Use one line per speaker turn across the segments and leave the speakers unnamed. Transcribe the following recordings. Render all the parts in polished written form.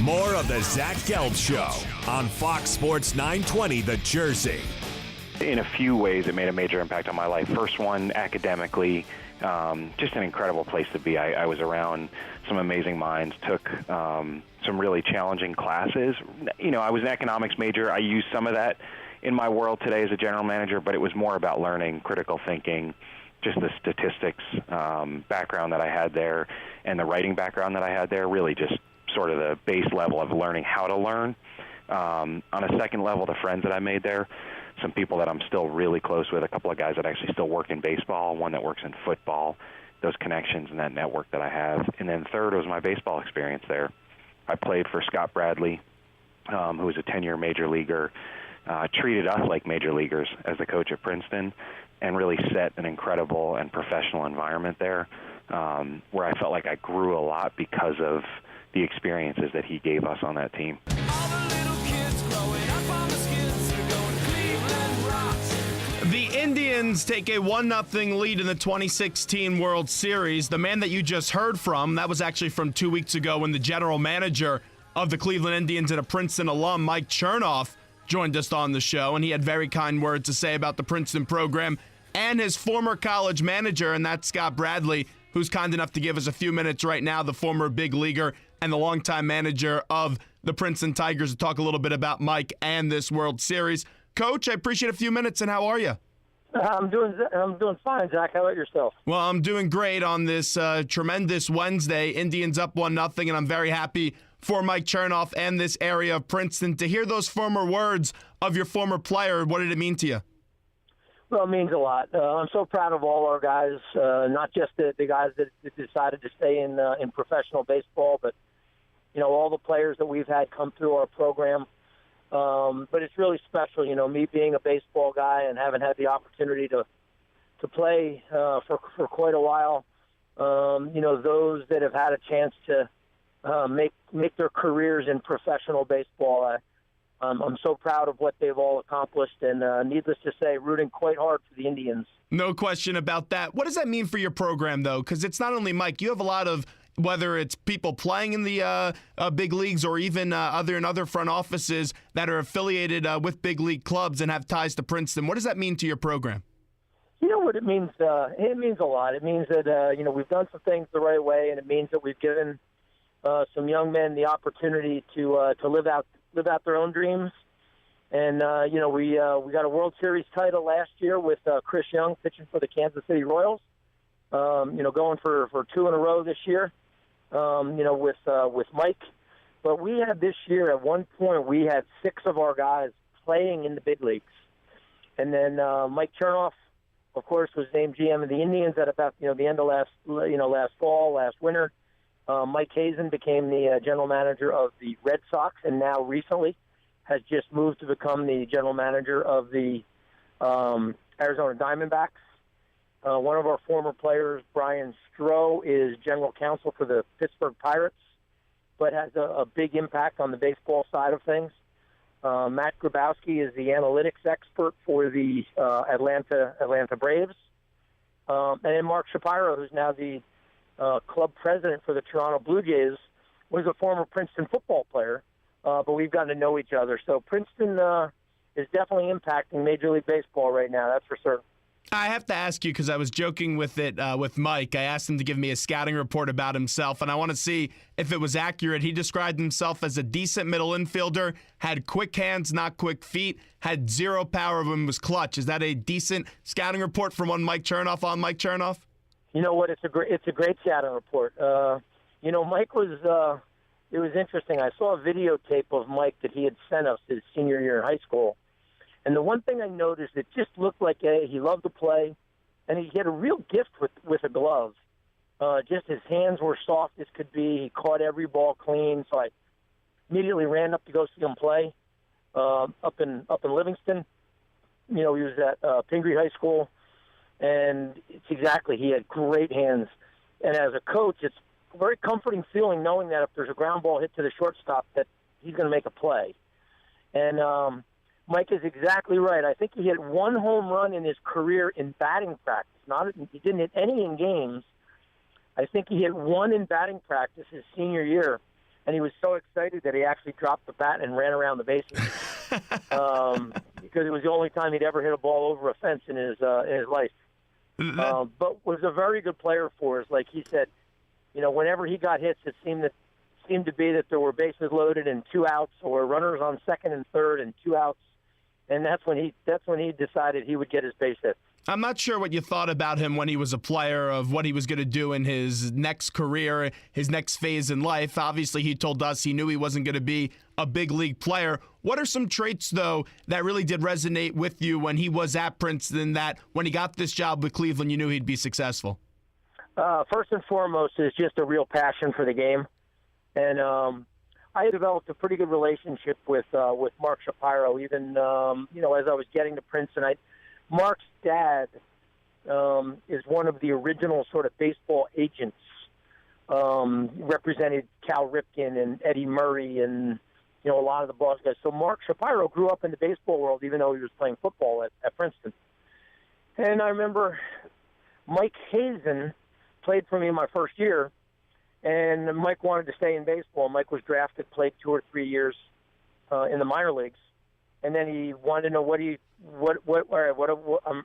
More of the Zach Gelb Show on Fox Sports 920 The Jersey.
In a few ways, it made a major impact on my life. First one, academically, just an incredible place to be. I was around some amazing minds, took some really challenging classes. You know, I was an economics major. I used some of that in my world today as a general manager, but it was more about learning, critical thinking, just the statistics background that I had there and the writing background that I had there, really just sort of the base level of learning how to learn. On a second level, the friends that I made there, some people that I'm still really close with, a couple of guys that actually still work in baseball, one that works in football, those connections and that network that I have. And then third was my baseball experience there. I played for Scott Bradley, who was a 10-year major leaguer, treated us like major leaguers as the coach at Princeton, and really set an incredible and professional environment there where I felt like I grew a lot because of the experiences that he gave us on that team.
The Indians take a 1-0 lead in the 2016 World Series. The man that you just heard from, that was actually from 2 weeks ago when the general manager of the Cleveland Indians and a Princeton alum, Mike Chernoff, joined us on the show, and he had very kind words to say about the Princeton program and his former college manager, and that's Scott Bradley, who's kind enough to give us a few minutes right now, the former big leaguer and the longtime manager of the Princeton Tigers, to talk a little bit about Mike and this World Series. Coach, I appreciate a few minutes, and how are you?
I'm doing fine, Zach. How about yourself?
Well, I'm doing great on this tremendous Wednesday. Indians up 1-0, and I'm very happy for Mike Chernoff and this area of Princeton. To hear those former words of your former player, what did it mean to you?
Well, it means a lot. I'm so proud of all our guys, not just the guys that decided to stay in professional baseball, but you know, all the players that we've had come through our program. But it's really special, you know, me being a baseball guy and having had the opportunity to play for quite a while. You know, those that have had a chance to make their careers in professional baseball. I'm so proud of what they've all accomplished, and needless to say, rooting quite hard for the Indians. No question about that. What does that mean for your program, though? Because it's not only Mike. You have a lot of, whether it's people playing in the big leagues or even other front offices that are affiliated with big league clubs and have ties to Princeton. What does that mean to your program? You know what it means? It means a lot. It means that you know, we've done some things the right way, and it means that we've given some young men the opportunity to live out their own dreams. And you know, we got a World Series title last year with Chris Young pitching for the Kansas City Royals. You know, going for 2 in a row this year. You know, with Mike. But we had this year, at one point, we had 6 of our guys playing in the big leagues. And then Mike Chernoff, of course, was named GM of the Indians at about, you know, the end of last fall, last winter. Mike Hazen became the general manager of the Red Sox, and now recently has just moved to become the general manager of the Arizona Diamondbacks. One of our former players, Brian Stroh, is general counsel for the Pittsburgh Pirates, but has a big impact on the baseball side of things. Matt Grabowski is the analytics expert for the Atlanta Braves. And then Mark Shapiro, who's now the club president for the Toronto Blue Jays, was a former Princeton football player, but we've gotten to know each other. So Princeton is definitely impacting Major League Baseball right now, that's for certain. I have to ask you, because I was joking with it with Mike. I asked him to give me a scouting report about himself, and I want to see if it was accurate. He described himself as a decent middle infielder, had quick hands, not quick feet, had zero power, and was clutch. Is that a decent scouting report from one Mike Chernoff on Mike Chernoff? You know what? It's a great scouting report. You know, Mike was. It was interesting. I saw a videotape of Mike that he had sent us his senior year in high school. And the one thing I noticed, it just looked like he loved to play, and he had a real gift with a glove. Just his hands were soft as could be. He caught every ball clean, so I immediately ran up to go see him play up in Livingston. You know, he was at Pingree High School, and he had great hands. And as a coach, it's a very comforting feeling knowing that if there's a ground ball hit to the shortstop, that he's going to make a play. And Mike is exactly right. I think he hit 1 home run in his career in batting practice. He didn't hit any in games. I think he hit 1 in batting practice his senior year. and he was so excited that he actually dropped the bat and ran around the bases because it was the only time he'd ever hit a ball over a fence in his life. But was a very good player for us. Like he said, whenever he got hits, it seemed to be that there were bases loaded and 2 outs, or runners on second and third and 2 outs, and that's when he decided he would get his base hit.
I'm not sure what you thought about him when he was a player, of what he was going to do in his next career, his next phase in life. Obviously, he told us he knew he wasn't going to be a big league player. What are some traits, though, that really did resonate with you when he was at Princeton, that when he got this job with Cleveland, you knew he'd be successful?
First and foremost is just a real passion for the game. And I developed a pretty good relationship with Mark Shapiro, even, as I was getting to Princeton. Mark's dad is one of the original sort of baseball agents. Represented Cal Ripken and Eddie Murray and, a lot of the boss guys. So Mark Shapiro grew up in the baseball world, even though he was playing football at Princeton. And I remember Mike Hazen played for me my first year, and Mike wanted to stay in baseball. Mike was drafted, played 2 or 3 years in the minor leagues. And then he wanted to know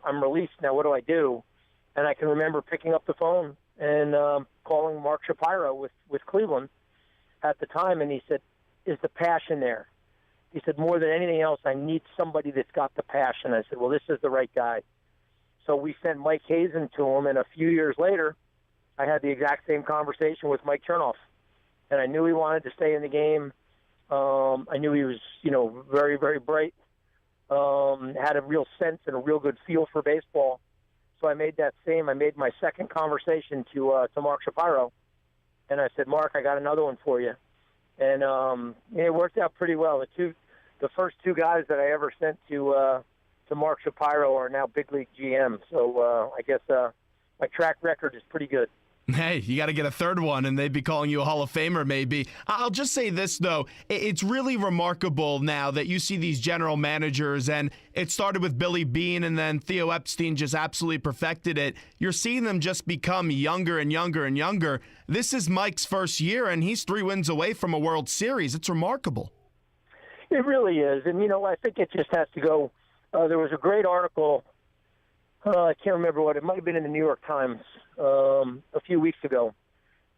I'm released now. What do I do? And I can remember picking up the phone and calling Mark Shapiro with Cleveland at the time, and he said, "Is the passion there?" He said, "More than anything else, I need somebody that's got the passion." I said, "Well, this is the right guy." So we sent Mike Hazen to him, and a few years later, I had the exact same conversation with Mike Chernoff, and I knew he wanted to stay in the game. I knew he was, very, very bright, had a real sense and a real good feel for baseball. So I made my second conversation to Mark Shapiro, and I said, "Mark, I got another one for you." And it worked out pretty well. The first 2 guys that I ever sent to Mark Shapiro are now big league GM. So I guess my track record is pretty good.
Hey, you got to get a third one, and they'd be calling you a Hall of Famer, maybe. I'll just say this, though. It's really remarkable now that you see these general managers, and it started with Billy Beane, and then Theo Epstein just absolutely perfected it. You're seeing them just become younger and younger and younger. This is Mike's first year, and he's 3 wins away from a World Series. It's remarkable.
It really is. And, I think it just has to go. There was a great article. I can't remember what it might have been in the New York Times a few weeks ago,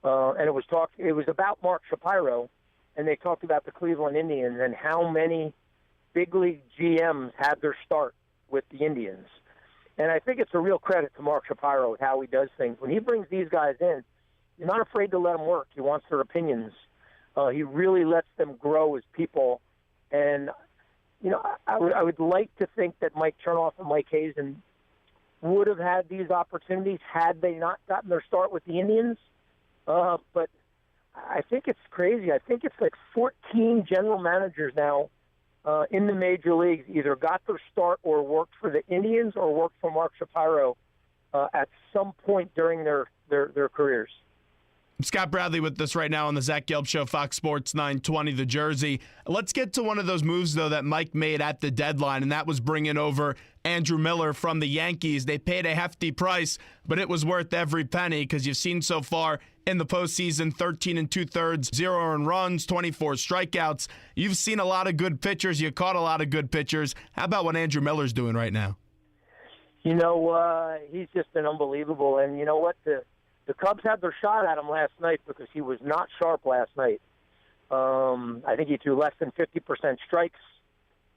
and it was about Mark Shapiro, and they talked about the Cleveland Indians and how many big league GMs had their start with the Indians. And I think it's a real credit to Mark Shapiro with how he does things. When he brings these guys in, you're not afraid to let them work. He wants their opinions. He really lets them grow as people. And I would like to think that Mike Chernoff and Mike Hazen would have had these opportunities had they not gotten their start with the Indians. But I think it's crazy. I think it's like 14 general managers now in the major leagues either got their start or worked for the Indians or worked for Mark Shapiro at some point during their careers.
Scott Bradley with us right now on the Zach Gelb Show, Fox Sports 920, the Jersey. Let's get to one of those moves, though, that Mike made at the deadline, and that was bringing over Andrew Miller from the Yankees. They paid a hefty price, but it was worth every penny because you've seen so far in the postseason 13 2/3, 0 earned runs, 24 strikeouts. You've seen a lot of good pitchers. You caught a lot of good pitchers. How about what Andrew Miller's doing right now?
He's just been unbelievable. And you know what? The Cubs had their shot at him last night because he was not sharp last night. I think he threw less than 50% strikes,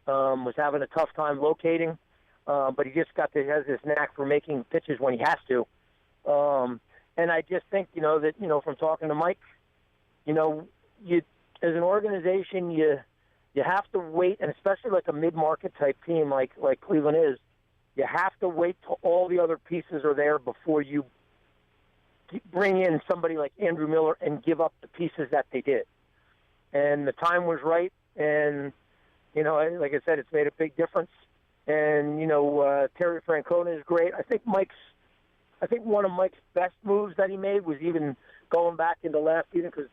was having a tough time locating, but he just has this knack for making pitches when he has to. And I just think, that, from talking to Mike, you as an organization, you have to wait, and especially like a mid-market type team like Cleveland is, you have to wait till all the other pieces are there before you bring in somebody like Andrew Miller and give up the pieces that they did. And the time was right, and, like I said, it's made a big difference. And, Terry Francona is great. I think one of Mike's best moves that he made was even going back into last season, because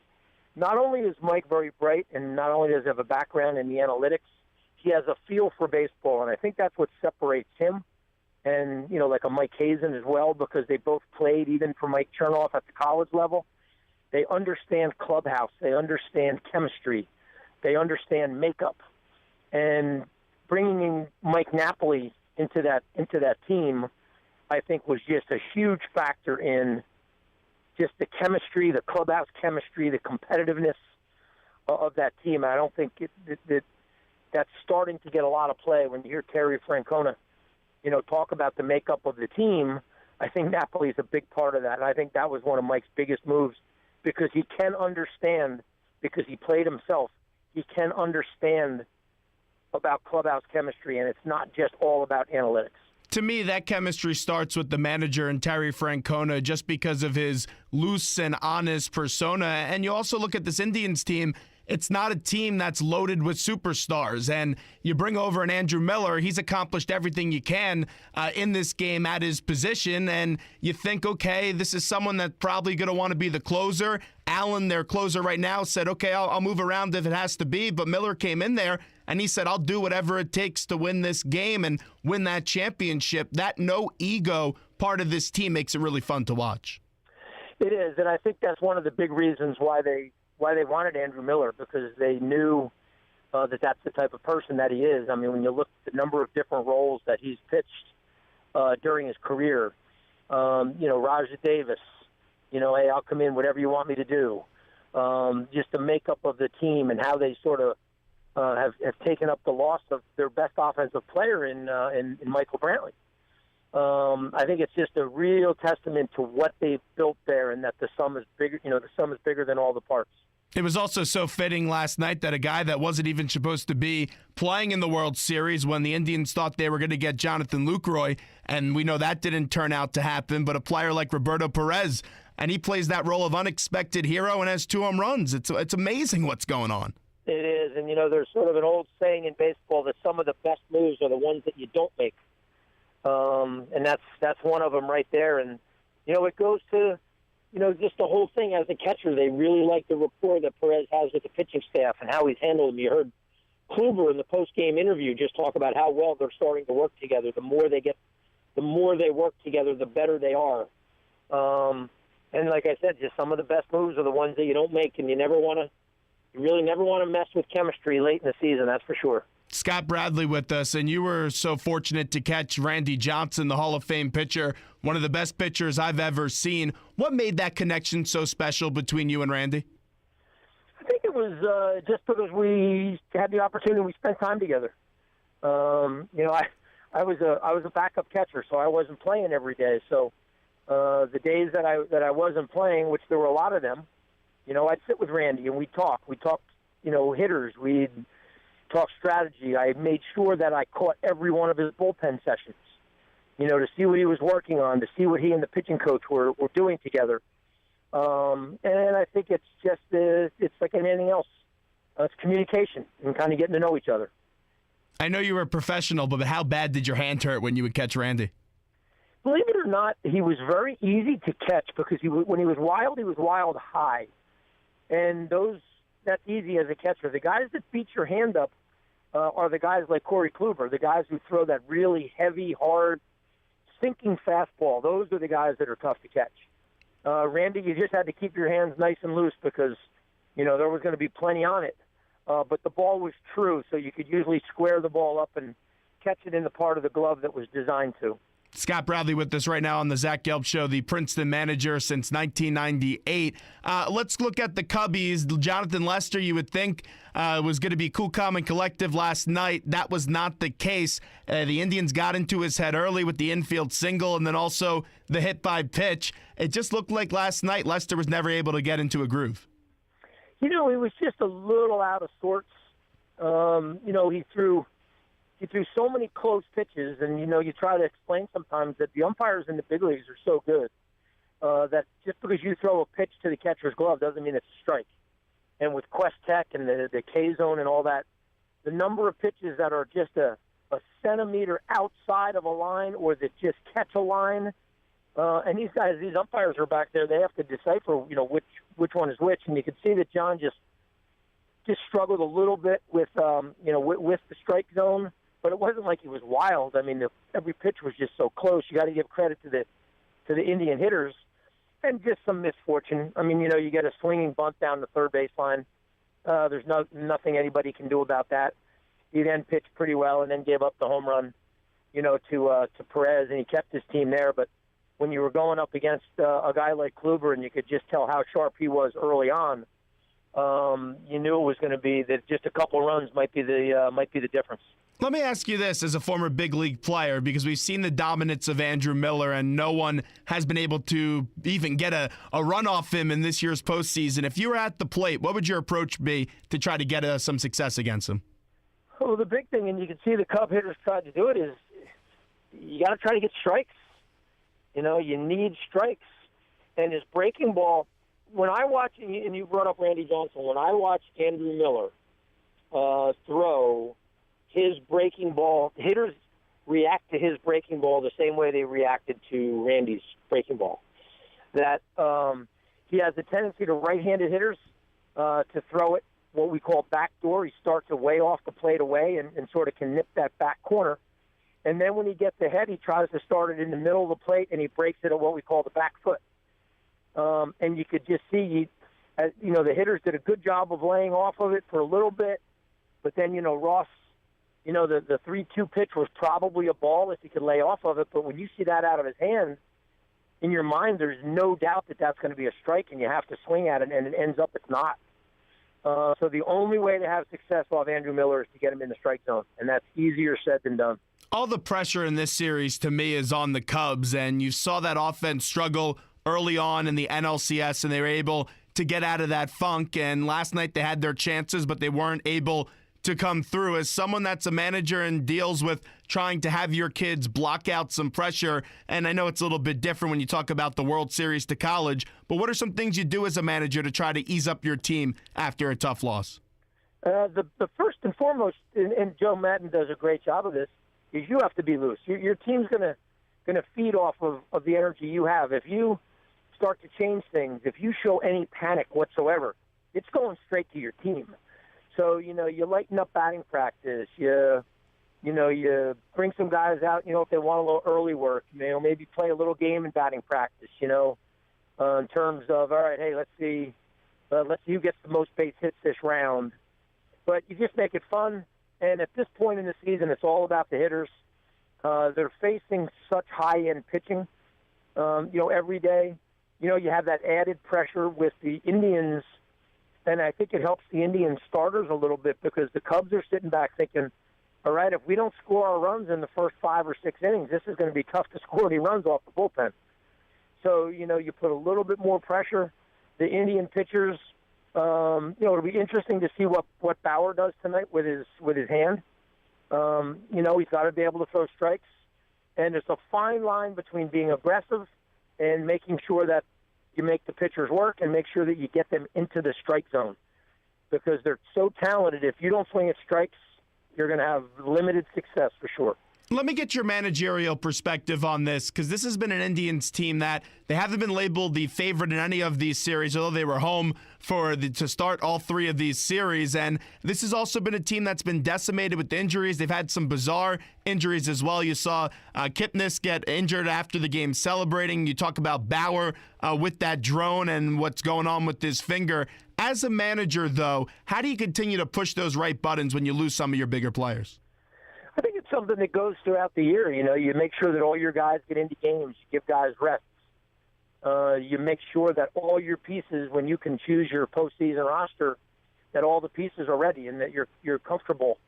not only is Mike very bright and not only does he have a background in the analytics, he has a feel for baseball, and I think that's what separates him and, like a Mike Hazen as well, because they both played, even for Mike Chernoff at the college level. They understand clubhouse. They understand chemistry. They understand makeup. And bringing in Mike Napoli into that team, I think, was just a huge factor in just the chemistry, the clubhouse chemistry, the competitiveness of that team. And I don't think that's starting to get a lot of play when you hear Terry Francona, talk about the makeup of the team. I think Napoli is a big part of that, and I think that was one of Mike's biggest moves because he can understand, because he played himself, he can understand about clubhouse chemistry, and it's not just all about analytics.
To me, that chemistry starts with the manager and Terry Francona just because of his loose and honest persona. And you also look at this Indians team. It's not a team that's loaded with superstars. And you bring over an Andrew Miller. He's accomplished everything you can in this game at his position. And you think, okay, this is someone that's probably going to want to be the closer. Allen, their closer right now, said, okay, I'll move around if it has to be. But Miller came in there and he said, I'll do whatever it takes to win this game and win that championship. That no ego part of this team makes it really fun to watch.
It is, and I think that's one of the big reasons why they wanted Andrew Miller, because they knew that that's the type of person that he is. I mean, when you look at the number of different roles that he's pitched during his career, Raja Davis, hey, I'll come in, whatever you want me to do. Just the makeup of the team and how they sort of have taken up the loss of their best offensive player in Michael Brantley. I think it's just a real testament to what they've built there, and that the sum is bigger. The sum is bigger than all the parts.
It was also so fitting last night that a guy that wasn't even supposed to be playing in the World Series when the Indians thought they were going to get Jonathan Lucroy, and we know that didn't turn out to happen, but a player like Roberto Perez, and he plays that role of unexpected hero and has 2 home runs. It's amazing what's going on.
It is, and there's sort of an old saying in baseball that some of the best moves are the ones that you don't make. And that's one of them right there. And, it goes to, just the whole thing as a catcher. They really like the rapport that Perez has with the pitching staff and how he's handled them. You heard Kluber in the post-game interview just talk about how well they're starting to work together. The more they work together, the better they are. And like I said, just some of the best moves are the ones that you don't make, and you really never want to mess with chemistry late in the season, that's for sure.
Scott Bradley with us, and you were so fortunate to catch Randy Johnson, the Hall of Fame pitcher, one of the best pitchers I've ever seen. What made that connection so special between you and Randy?
I think it was just because we had the opportunity, we spent time together. I was a backup catcher, so I wasn't playing every day. So the days that I wasn't playing, which there were a lot of them, I'd sit with Randy and we'd talk. We talked, hitters. We'd talk strategy. I made sure that I caught every one of his bullpen sessions, to see what he was working on, to see what he and the pitching coach were doing together. And I think it's just, it's like anything else. It's communication and kind of getting to know each other.
I know you were a professional, but how bad did your hand hurt when you would catch Randy?
Believe it or not, he was very easy to catch because when he was wild high. And that's easy as a catcher. The guys that beat your hand up are the guys like Corey Kluber, the guys who throw that really heavy, hard, sinking fastball. Those are the guys that are tough to catch. Randy, you just had to keep your hands nice and loose because, there was going to be plenty on it. But the ball was true, so you could usually square the ball up and catch it in the part of the glove that was designed to.
Scott Bradley with us right now on the Zach Gelb Show, the Princeton manager since 1998. Let's look at the Cubbies. Jonathan Lester, you would think, was going to be cool, calm, and collective last night. That was not the case. The Indians got into his head early with the infield single and then also the hit by pitch. It just looked like last night Lester was never able to get into a groove.
He was just a little out of sorts. He threw so many close pitches, and, you try to explain sometimes that the umpires in the big leagues are so good that just because you throw a pitch to the catcher's glove doesn't mean it's a strike. And with Quest Tech and the K-zone and all that, the number of pitches that are just a centimeter outside of a line or that just catch a line, and these umpires are back there, they have to decipher, which one is which. And you can see that John just struggled a little bit with the strike zone. But it wasn't like he was wild. I mean, every pitch was just so close. You got to give credit to the Indian hitters and just some misfortune. I mean, you get a swinging bunt down the third baseline. There's nothing anybody can do about that. He then pitched pretty well and then gave up the home run, to Perez, and he kept his team there. But when you were going up against a guy like Kluber, and you could just tell how sharp he was early on, you knew it was going to be that just a couple runs might be the difference.
Let me ask you this as a former big league player, because we've seen the dominance of Andrew Miller, and no one has been able to even get a run off him in this year's postseason. If you were at the plate, what would your approach be to try to get some success against him?
Well, the big thing, and you can see the Cub hitters tried to do it, is you got to try to get strikes. You need strikes. And his breaking ball, when I watch, and you brought up Randy Johnson, when I watch Andrew Miller throw his breaking ball, hitters react to his breaking ball the same way they reacted to Randy's breaking ball. That he has a tendency to right-handed hitters to throw it what we call backdoor. He starts away off the plate away and sort of can nip that back corner. And then when he gets ahead, he tries to start it in the middle of the plate, and he breaks it at what we call the back foot. And you could just see, the hitters did a good job of laying off of it for a little bit. But then, Ross, the 3-2 pitch was probably a ball if he could lay off of it. But when you see that out of his hand, in your mind, there's no doubt that that's going to be a strike, and you have to swing at it, and it ends up it's not. So the only way to have success off Andrew Miller is to get him in the strike zone, and that's easier said than done.
All the pressure in this series, to me, is on the Cubs, and you saw that offense struggle early on in the NLCS, and they were able to get out of that funk. And last night they had their chances, but they weren't able to come through. As someone that's a manager and deals with trying to have your kids block out some pressure, and I know it's a little bit different when you talk about the World Series to college, but what are some things you do as a manager to try to ease up your team after a tough loss?
The first and foremost, and Joe Madden does a great job of this, is you have to be loose. Your team's going to feed off of the energy you have. If you start to change things, if you show any panic whatsoever, it's going straight to your team. So, you lighten up batting practice. You bring some guys out, if they want a little early work, maybe play a little game in batting practice, in terms of, all right, hey, let's see who gets the most base hits this round. But you just make it fun. And at this point in the season, it's all about the hitters. They're facing such high-end pitching, every day. You have that added pressure with the Indians. And I think it helps the Indian starters a little bit because the Cubs are sitting back thinking, all right, if we don't score our runs in the first 5 or 6 innings, this is going to be tough to score any runs off the bullpen. So, you put a little bit more pressure. The Indian pitchers, it'll be interesting to see what Bauer does tonight with his hand. He's got to be able to throw strikes. And there's a fine line between being aggressive and making sure that you make the pitchers work and make sure that you get them into the strike zone because they're so talented. If you don't swing at strikes, you're going to have limited success for sure.
Let me get your managerial perspective on this because this has been an Indians team that they haven't been labeled the favorite in any of these series, although they were home to start all 3 of these series. And this has also been a team that's been decimated with injuries. They've had some bizarre injuries as well. You saw Kipnis get injured after the game celebrating. You talk about Bauer with that drone and what's going on with his finger. As a manager, though, how do you continue to push those right buttons when you lose some of your bigger players?
I think it's something that goes throughout the year. You make sure that all your guys get into games. You give guys rests. You make sure that all your pieces, when you can choose your postseason roster, that all the pieces are ready and that you're comfortable,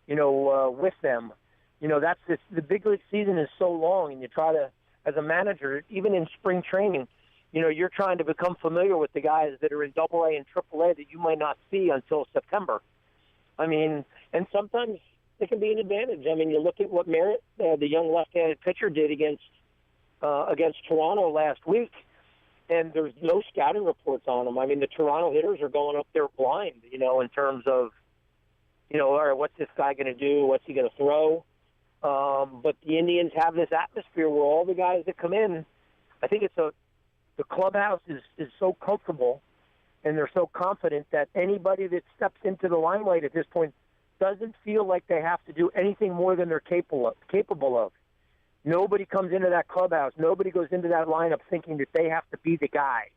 with them. The big league season is so long, and you try to, as a manager, even in spring training, you're trying to become familiar with the guys that are in AA and AAA that you might not see until September. And sometimes it can be an advantage. You look at what Merritt, the young left-handed pitcher, did against Toronto last week, and there's no scouting reports on him. The Toronto hitters are going up there blind, in terms of, all right, what's this guy going to do? What's he going to throw? But the Indians have this atmosphere where all the guys that come in, I think the clubhouse is so comfortable and they're so confident that anybody that steps into the limelight at this point doesn't feel like they have to do anything more than they're capable of. Nobody comes into that clubhouse. Nobody goes into that lineup thinking that they have to be the guy.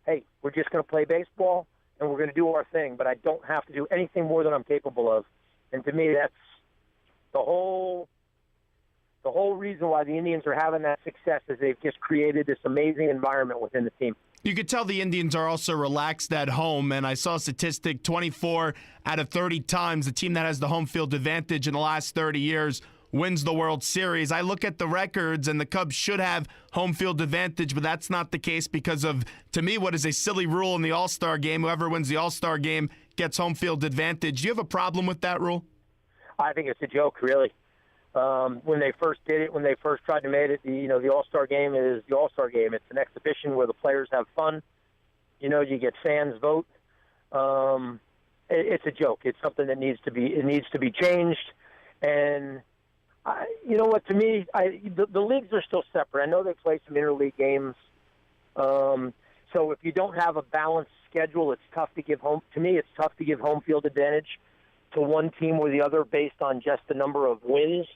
Hey, we're just going to play baseball, and we're going to do our thing, but I don't have to do anything more than I'm capable of. And to me, that's the whole reason why the Indians are having that success is they've just created this amazing environment within the team.
You could tell the Indians are also relaxed at home, and I saw a statistic 24 out of 30 times the team that has the home field advantage in the last 30 years wins the World Series. I look at the records, and the Cubs should have home field advantage, but that's not the case because of, to me, what is a silly rule in the All-Star game. Whoever wins the All-Star game gets home field advantage. Do you have a problem with that rule?
I think it's a joke, really. When they first did it, when they first tried to make it, the All-Star game is the All-Star game. It's an exhibition where the players have fun. You get fans vote. It's a joke. It's something that needs to be changed. And you know what? To me, the leagues are still separate. I know they play some interleague games. So if you don't have a balanced schedule, it's tough to give home. To me, it's tough to give home field advantage to one team or the other based on just the number of wins.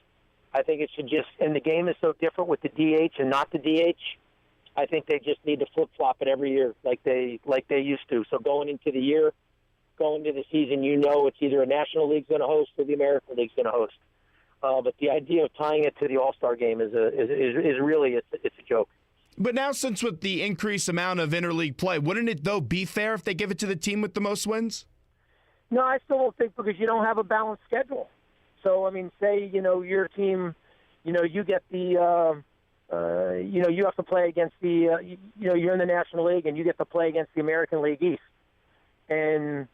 I think it should just, and the game is so different with the DH and not the DH. I think they just need to flip-flop it every year like they used to. So going into the season, it's either a National League's going to host or the American League's going to host. But the idea of tying it to the All-Star game is really it's a joke.
But now, since with the increased amount of interleague play, wouldn't it though be fair if they give it to the team with the most wins?
No, I still don't think, because you don't have a balanced schedule. So I mean, say your team, you get the, you have to play against the, you're in the National League and you get to play against the American League East, and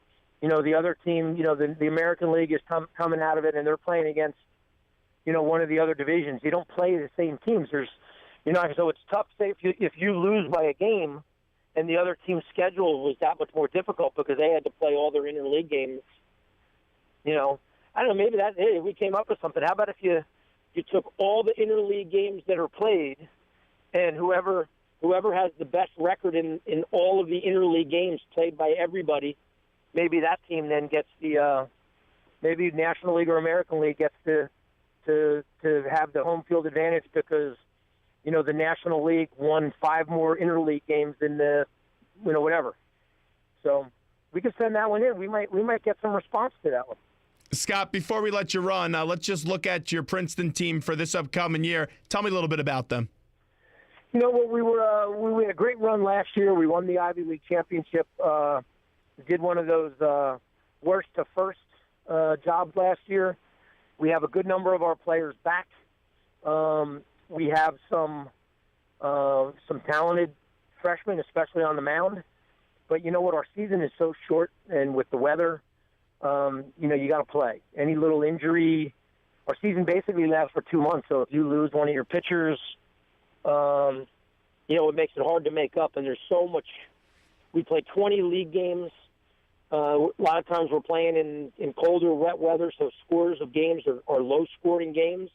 the other team, the American League is coming out of it and they're playing against, one of the other divisions. You don't play the same teams. So it's tough. Say if you lose by a game, and the other team's schedule was that much more difficult because they had to play all their interleague games. I don't know. Maybe we came up with something. How about if you took all the interleague games that are played, and whoever has the best record in all of the interleague games played by everybody, maybe that team then gets the maybe National League or American League gets to have the home field advantage because the National League won 5 more interleague games than the whatever. So we could send that one in. We might get some response to that one.
Scott, before we let you run, let's just look at your Princeton team for this upcoming year. Tell me a little bit about them.
We had a great run last year. We won the Ivy League championship. Did one of those worst to first jobs last year. We have a good number of our players back. We have some talented freshmen, especially on the mound. But you know what? Our season is so short, and with the weather, you got to play. Any little injury, our season basically lasts for 2 months. So if you lose one of your pitchers, it makes it hard to make up. And there's so much. We play 20 league games. A lot of times we're playing in colder, wet weather, so scores of games are low-scoring games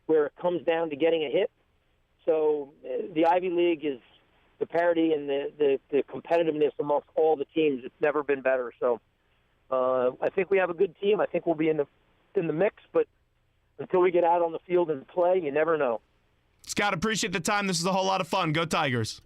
where it comes down to getting a hit. So the Ivy League is the parity and the competitiveness amongst all the teams. It's never been better. So I think we have a good team. I think we'll be in the mix, but until we get out on the field and play, you never know.
Scott, appreciate the time. This is a whole lot of fun. Go Tigers.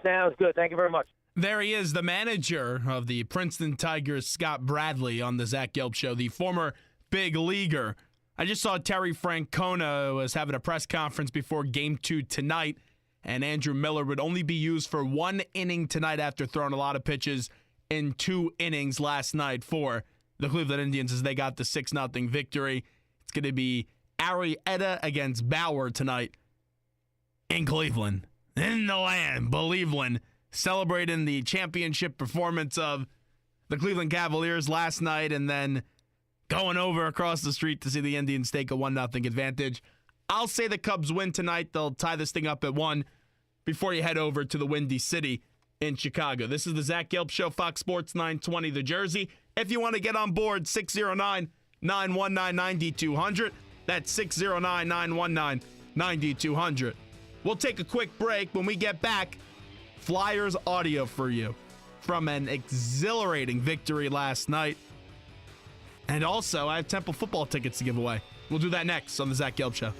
Sounds good. Thank you very much.
There he is, the manager of the Princeton Tigers, Scott Bradley, on the Zach Gelb Show, the former big leaguer. I just saw Terry Francona was having a press conference before Game 2 tonight, and Andrew Miller would only be used for 1 inning tonight after throwing a lot of pitches in 2 innings last night for the Cleveland Indians as they got the 6-0 victory. It's going to be Arrieta against Bauer tonight in Cleveland, in the land, Believeland, celebrating the championship performance of the Cleveland Cavaliers last night and then going over across the street to see the Indians take a 1-0 advantage. I'll say the Cubs win tonight. They'll tie this thing up at 1 before you head over to the Windy City in Chicago. This is the Zach Gelb Show, Fox Sports 920 The Jersey. If you want to get on board, 609-919-9200. That's 609-919-9200. We'll take a quick break. When we get back, Flyers audio for you from an exhilarating victory last night. And also, I have Temple football tickets to give away. We'll do that next on the Zach Gelb Show.